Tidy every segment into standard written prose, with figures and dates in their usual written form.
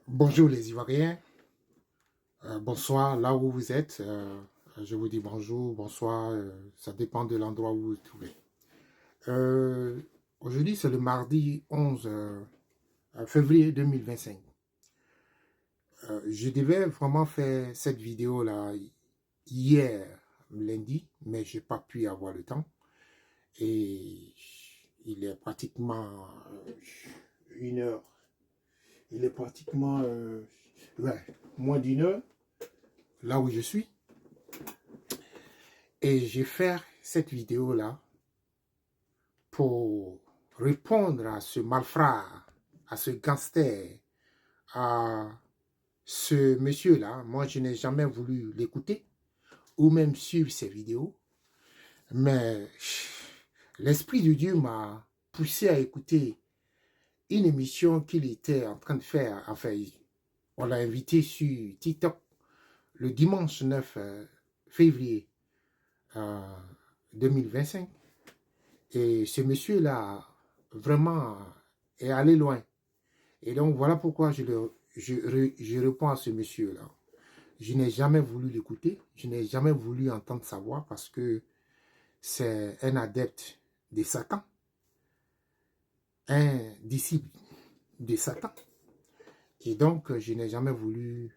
Bonjour les Ivoiriens. Bonsoir là où vous êtes. Je vous dis bonjour, bonsoir, ça dépend de l'endroit où vous vous trouvez. Euh, Aujourd'hui c'est le mardi 11 février 2025. Je devais vraiment faire cette vidéo là hier, lundi, mais j'ai pas pu avoir le temps. Et il est pratiquement 1 heure. Il est pratiquement ouais, moins d'1 heure là où je suis. Et je vais faire cette vidéo-là pour répondre à ce malfrat, à ce gangster, à ce monsieur-là. Moi, je n'ai jamais voulu l'écouter ou même suivre ses vidéos. Mais l'Esprit de Dieu m'a poussé à écouter une émission qu'il était en train de faire. Enfin, on l'a invité sur TikTok le dimanche 9 février 2025. Et ce monsieur-là, vraiment, est allé loin. Et donc, voilà pourquoi je réponds à ce monsieur-là. Je n'ai jamais voulu l'écouter. Je n'ai jamais voulu entendre sa voix parce que c'est un adepte de Satan. Un disciple de Satan. Et donc, je n'ai jamais voulu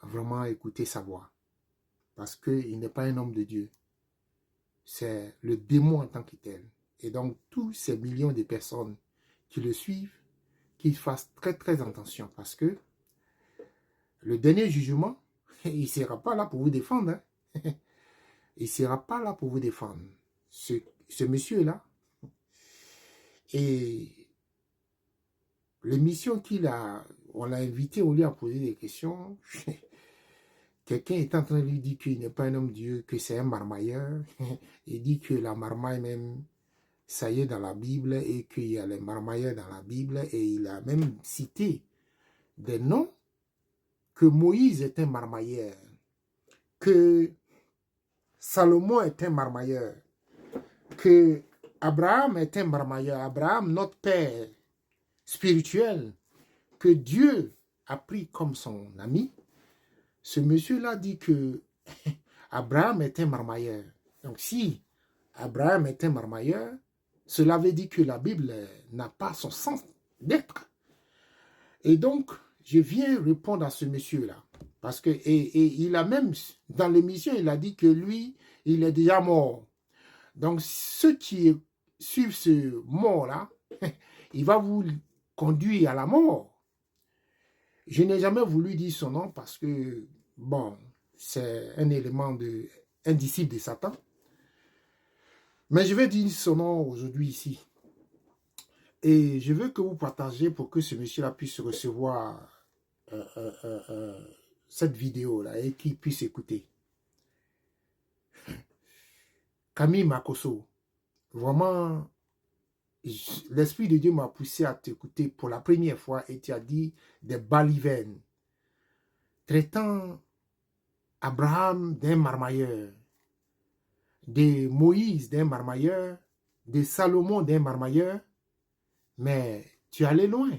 vraiment écouter sa voix. Parce qu'il n'est pas un homme de Dieu. C'est le démon en tant que tel. Et donc, tous ces millions de personnes qui le suivent, qu'ils fassent très très attention parce que le dernier jugement, il ne sera pas là pour vous défendre. Hein. Il ne sera pas là pour vous défendre. Ce monsieur-là, et l'émission qu'il a, on l'a invité, on lui a posé des questions. Quelqu'un est en train de lui dire qu'il n'est pas un homme de Dieu, que c'est un marmailleur. Il dit que la marmaille même, ça y est dans la Bible et qu'il y a les marmailleurs dans la Bible. Et il a même cité des noms que Moïse est un marmailleur, que Salomon est un marmailleur, que Abraham est un marmailleur, Abraham, notre père spirituel, que Dieu a pris comme son ami. Ce monsieur-là dit que Abraham est un marmailleur. Donc si Abraham est un marmailleur, cela veut dire que la Bible n'a pas son sens d'être. Et donc, je viens répondre à ce monsieur-là. Parce que, et il a même, dans l'émission, il a dit que lui, il est déjà mort. Donc, ceux qui suivent ce mort-là, il va vous conduire à la mort. Je n'ai jamais voulu dire son nom parce que, bon, c'est un élément un disciple de Satan. Mais je vais dire son nom aujourd'hui ici. Et je veux que vous partagez pour que ce monsieur-là puisse recevoir cette vidéo-là et qu'il puisse écouter. Camille Makosso, vraiment, l'Esprit de Dieu m'a poussé à t'écouter pour la première fois et tu as dit des balivernes, traitant Abraham d'un marmailleur, de Moïse d'un marmailleur, de Salomon d'un marmailleur, mais tu es allé loin.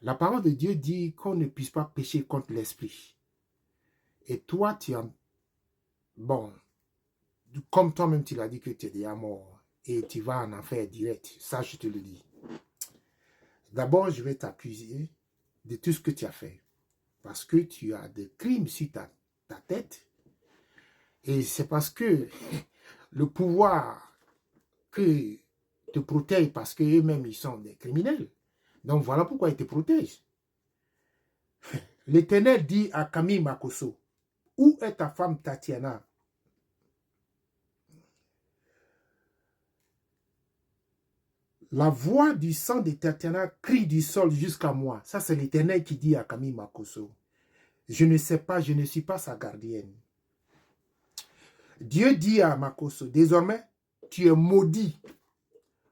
La parole de Dieu dit qu'on ne puisse pas pécher contre l'esprit. Et toi, tu as... Bon, comme toi-même, tu l'as dit que tu es déjà mort et tu vas en enfer direct. Ça, je te le dis. D'abord, je vais t'accuser de tout ce que tu as fait. Parce que tu as des crimes sur ta tête. Et c'est parce que le pouvoir que te protège, parce qu'eux-mêmes, ils sont des criminels. Donc, voilà pourquoi ils te protègent. L'Éternel dit à Camille Makosso, où est ta femme Tatiana? La voix du sang de Tatiana crie du sol jusqu'à moi. Ça, c'est l'Éternel qui dit à Camille Makosso. Je ne sais pas, je ne suis pas sa gardienne. Dieu dit à Makosso, désormais, tu es maudit.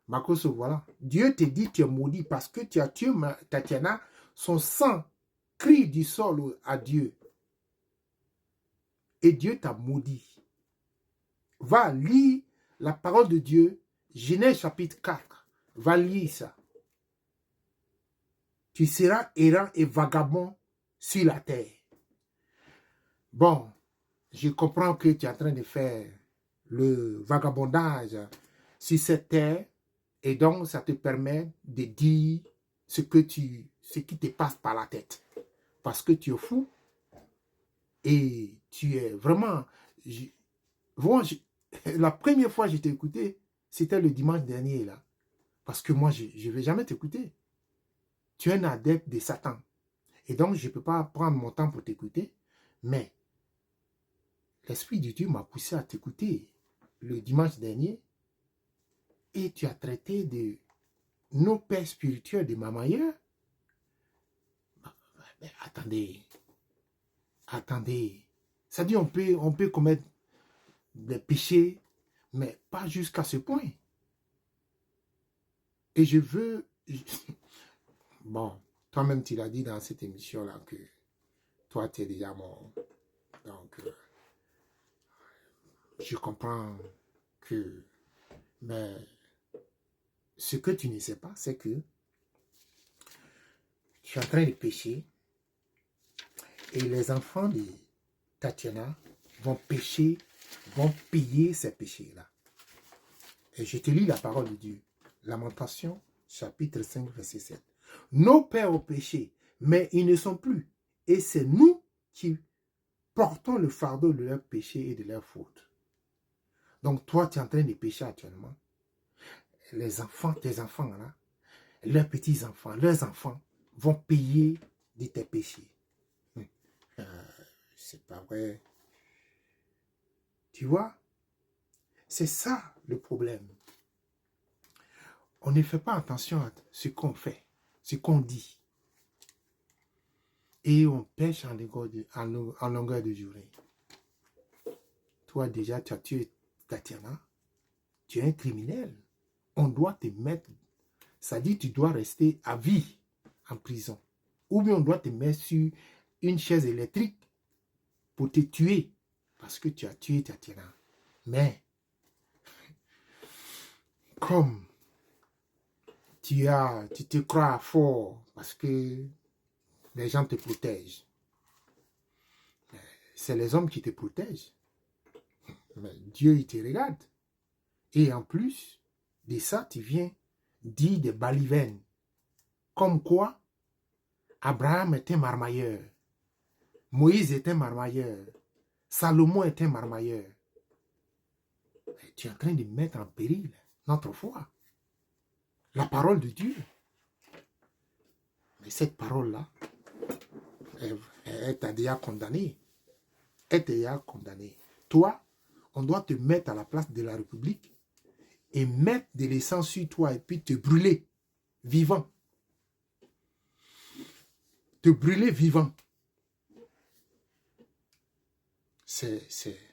Makosso, voilà. Dieu te dit tu es maudit parce que tu as tué Tatiana. Son sang crie du sol à Dieu. Et Dieu t'a maudit. Va lire la parole de Dieu, Genèse chapitre 4. Va lire ça. Tu seras errant et vagabond sur la terre. Bon, je comprends que tu es en train de faire le vagabondage sur cette terre et donc ça te permet de dire ce qui te passe par la tête. Parce que tu es fou et tu es vraiment... la première fois que je t'ai écouté, c'était le dimanche dernier là. Parce que moi, je ne vais jamais t'écouter. Tu es un adepte de Satan. Et donc, je ne peux pas prendre mon temps pour t'écouter. Mais l'Esprit de Dieu m'a poussé à t'écouter le dimanche dernier. Et tu as traité de nos pères spirituels de Mamaïa. Mais attendez. Attendez. Ça dit, on peut commettre des péchés, mais pas jusqu'à ce point. Et je veux... Bon, toi-même, tu l'as dit dans cette émission-là que toi, tu es déjà mort. Donc, je comprends que... Mais ce que tu ne sais pas, c'est que tu es en train de pécher et les enfants de Tatiana vont pécher, vont payer ces péchés-là. Et je te lis la parole de Dieu. Lamentation, chapitre 5, verset 7. Nos pères ont péché, mais ils ne sont plus. Et c'est nous qui portons le fardeau de leurs péchés et de leurs fautes. Donc toi, tu es en train de pécher actuellement. Les enfants, tes enfants, là, leurs petits-enfants, leurs enfants vont payer de tes péchés. C'est pas vrai. Tu vois, c'est ça le problème. On ne fait pas attention à ce qu'on fait, ce qu'on dit. Et on pêche en longueur de journée. Toi, déjà, tu as tué Tatiana. Tu es un criminel. On doit te mettre, ça dit tu dois rester à vie en prison. Ou bien on doit te mettre sur une chaise électrique pour te tuer parce que tu as tué Tatiana. Mais, comme tu te crois fort parce que les gens te protègent, c'est les hommes qui te protègent. Mais Dieu, il te regarde. Et en plus de ça, tu viens dire des balivernes. Comme quoi, Abraham était marmailleur. Moïse était marmailleur. Salomon était marmailleur. Et tu es en train de mettre en péril notre foi. La parole de Dieu. Mais cette parole-là, elle t'a déjà condamné. Elle t'a déjà condamné. Toi, on doit te mettre à la place de la République et mettre de l'essence sur toi et puis te brûler vivant. Te brûler vivant. C'est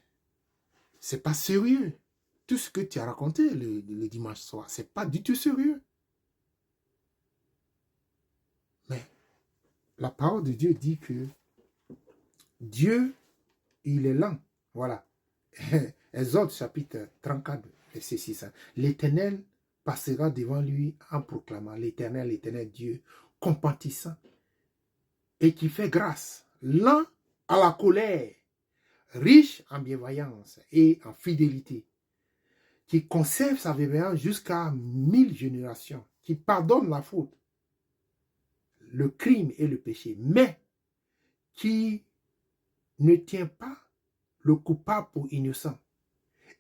pas sérieux. Tout ce que tu as raconté le dimanche soir, c'est pas du tout sérieux. Mais la parole de Dieu dit que Dieu, il est lent. Voilà. Exode chapitre 34, verset 6. L'Éternel passera devant lui en proclamant l'Éternel, l'Éternel Dieu, compatissant et qui fait grâce, lent à la colère, riche en bienveillance et en fidélité, qui conserve sa bienveillance jusqu'à 1000 générations, qui pardonne la faute, le crime et le péché, mais qui ne tient pas le coupable pour innocent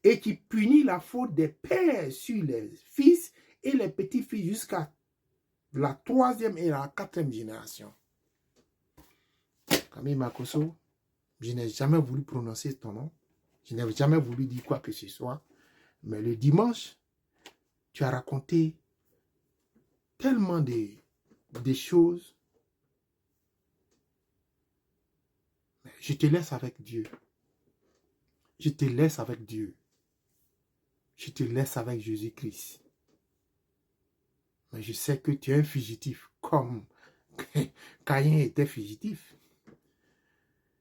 et qui punit la faute des pères sur les fils et les petits-fils jusqu'à la 3e et la 4e génération. Camille Makosso, je n'ai jamais voulu prononcer ton nom. Je n'ai jamais voulu dire quoi que ce soit. Mais le dimanche, tu as raconté tellement de choses. Mais je te laisse avec Dieu. Je te laisse avec Dieu. Je te laisse avec Jésus-Christ. Mais je sais que tu es un fugitif, comme Caïn était fugitif.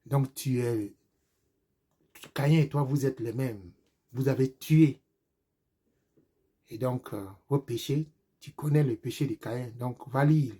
Donc Caïn et toi, vous êtes les mêmes. Vous avez tué. Et donc, vos péchés, tu connais le péché de Caïn. Donc, va lire